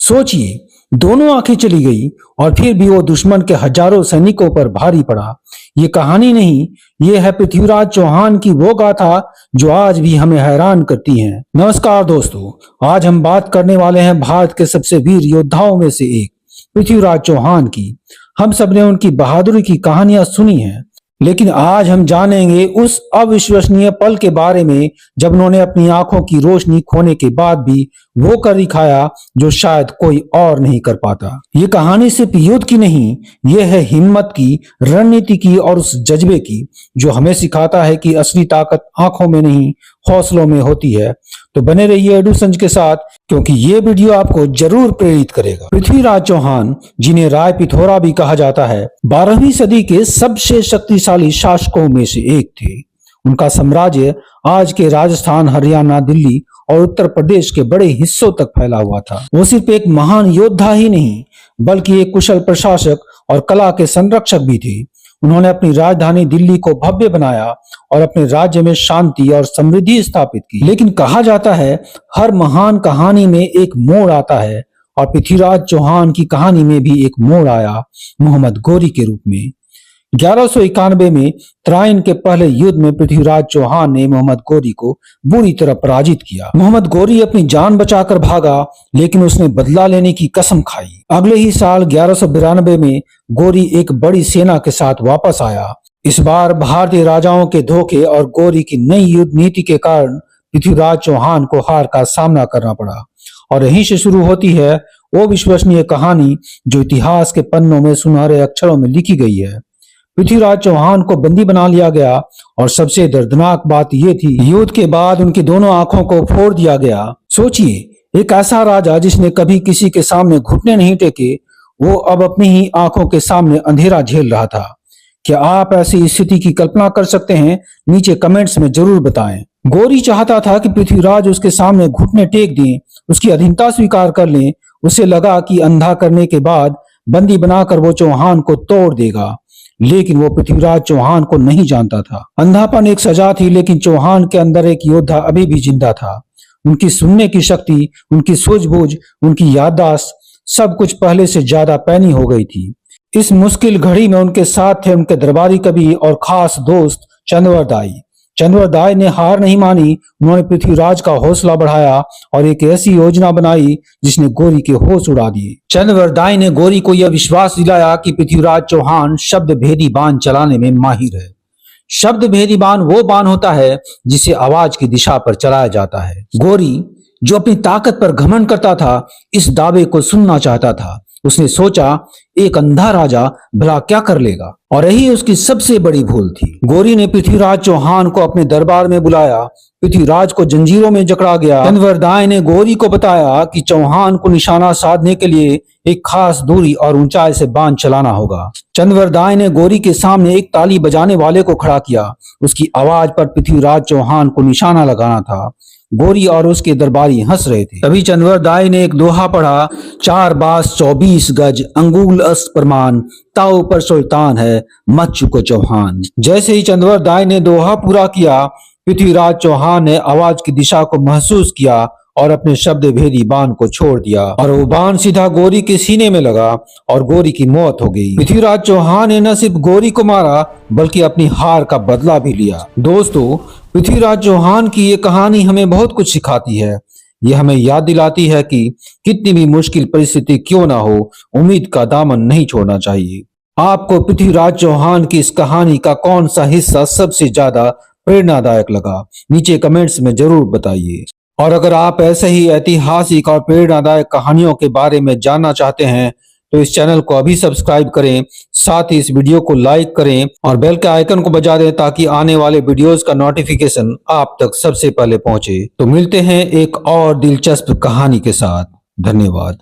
सोचिए, दोनों आंखें चली गई और फिर भी वो दुश्मन के हजारों सैनिकों पर भारी पड़ा। ये कहानी नहीं, ये है पृथ्वीराज चौहान की वो गाथा जो आज भी हमें हैरान करती है। नमस्कार दोस्तों, आज हम बात करने वाले हैं भारत के सबसे वीर योद्धाओं में से एक पृथ्वीराज चौहान की। हम सबने उनकी बहादुरी की कहानियां सुनी हैं, लेकिन आज हम जानेंगे उस अविश्वसनीय पल के बारे में जब उन्होंने अपनी आंखों की रोशनी खोने के बाद भी वो कर दिखाया जो शायद कोई और नहीं कर पाता। ये कहानी सिर्फ युद्ध की नहीं, ये है हिम्मत की, रणनीति की और उस जज्बे की जो हमें सिखाता है कि असली ताकत आंखों में नहीं, हौसलों में होती है। तो बने रहिए एडुसंज के साथ, क्योंकि ये वीडियो आपको जरूर प्रेरित करेगा। पृथ्वीराज चौहान, जिन्हें राय पिथौरा भी कहा जाता है, 12वीं सदी के सबसे शक्तिशाली शासकों में से एक थे। उनका साम्राज्य आज के राजस्थान, हरियाणा, दिल्ली और उत्तर प्रदेश के बड़े हिस्सों तक फैला हुआ था। वो सिर्फ एक महान योद्धा ही नहीं, बल्कि एक कुशल प्रशासक और कला के संरक्षक भी थे। उन्होंने अपनी राजधानी दिल्ली को भव्य बनाया और अपने राज्य में शांति और समृद्धि स्थापित की। लेकिन कहा जाता है, हर महान कहानी में एक मोड़ आता है, और पृथ्वीराज चौहान की कहानी में भी एक मोड़ आया, मोहम्मद गोरी के रूप में। 1191 में तराइन के पहले युद्ध में पृथ्वीराज चौहान ने मोहम्मद गोरी को बुरी तरह पराजित किया। मोहम्मद गोरी अपनी जान बचाकर भागा, लेकिन उसने बदला लेने की कसम खाई। अगले ही साल 1192 में गोरी एक बड़ी सेना के साथ वापस आया। इस बार भारतीय राजाओं के धोखे और गोरी की नई युद्ध नीति के कारण पृथ्वीराज चौहान को हार का सामना करना पड़ा। और यहीं से शुरू होती है वो विश्वसनीय कहानी जो इतिहास के पन्नों में सुनहरे अक्षरों में लिखी गई है। पृथ्वीराज चौहान को बंदी बना लिया गया, और सबसे दर्दनाक बात यह थी, युद्ध के बाद उनकी दोनों आंखों को फोड़ दिया गया। सोचिए, एक ऐसा राजा जिसने कभी किसी के सामने घुटने नहीं टेके, वो अब अपनी ही आंखों के सामने अंधेरा झेल रहा था। क्या आप ऐसी स्थिति की कल्पना कर सकते हैं? नीचे कमेंट्स में जरूर बताएं। गोरी चाहता था कि पृथ्वीराज उसके सामने घुटने टेक दें, उसकी अधीनता स्वीकार कर लें। उसे लगा कि अंधा करने के बाद बंदी बनाकर वो चौहान को तोड़ देगा, लेकिन वो पृथ्वीराज चौहान को नहीं जानता था। अंधापन एक सजा थी, लेकिन चौहान के अंदर एक योद्धा अभी भी जिंदा था। उनकी सुनने की शक्ति, उनकी सूझबूझ, उनकी याददाश्त, सब कुछ पहले से ज्यादा पैनी हो गई थी। इस मुश्किल घड़ी में उनके साथ थे उनके दरबारी कवि और खास दोस्त चंद्रवरदाई। चंद्रवरदाई ने हार नहीं मानी। उन्होंने पृथ्वीराज का हौसला बढ़ाया और एक ऐसी योजना बनाई जिसने गोरी के होश उड़ा दिए। चंद्रवरदाई ने गोरी को यह विश्वास दिलाया कि पृथ्वीराज चौहान शब्द भेदी बाण चलाने में माहिर है। शब्द भेदी बाण वो बाण होता है जिसे आवाज की दिशा पर चलाया जाता है। गोरी, जो अपनी ताकत पर घमंड करता था, इस दावे को सुनना चाहता था। उसने सोचा, एक अंधा राजा भला क्या कर लेगा, और यही उसकी सबसे बड़ी भूल थी। गोरी ने पृथ्वीराज चौहान को अपने दरबार में बुलाया। पृथ्वीराज को जंजीरों में जकड़ा गया। चंद्रवरदाई ने गोरी को बताया कि चौहान को निशाना साधने के लिए एक खास दूरी और ऊंचाई से बाण चलाना होगा। चंद्रवरदाई ने गोरी के सामने एक ताली बजाने वाले को खड़ा किया। उसकी आवाज पर पृथ्वीराज चौहान को निशाना लगाना था। गोरी और उसके दरबारी हंस रहे थे। तभी चंद्रवरदाई ने एक दोहा पढ़ा, 4 बास 24 गज, अंगुल अस्त प्रमाण, ताऊ पर सुल्तान है, मत चुको चौहान। जैसे ही चंद्रवरदाई ने दोहा पूरा किया, पृथ्वीराज चौहान ने आवाज की दिशा को महसूस किया और अपने शब्द भेदी बाण को छोड़ दिया, और वो बाण सीधा गोरी के सीने में लगा और गोरी की मौत हो गई। पृथ्वीराज चौहान ने न सिर्फ गोरी को मारा, बल्कि अपनी हार का बदला भी लिया। दोस्तों, पृथ्वीराज चौहान की ये कहानी हमें बहुत कुछ सिखाती है। ये हमें याद दिलाती है कि कितनी भी मुश्किल परिस्थिति क्यों ना हो, उम्मीद का दामन नहीं छोड़ना चाहिए। आपको पृथ्वीराज चौहान की इस कहानी का कौन सा हिस्सा सबसे ज्यादा प्रेरणादायक लगा? नीचे कमेंट्स में जरूर बताइए। और अगर आप ऐसे ही ऐतिहासिक और प्रेरणादायक कहानियों के बारे में जानना चाहते हैं तो इस चैनल को अभी सब्सक्राइब करें, साथ ही इस वीडियो को लाइक करें और बेल के आइकन को बजा दें ताकि आने वाले वीडियोस का नोटिफिकेशन आप तक सबसे पहले पहुंचे। तो मिलते हैं एक और दिलचस्प कहानी के साथ। धन्यवाद।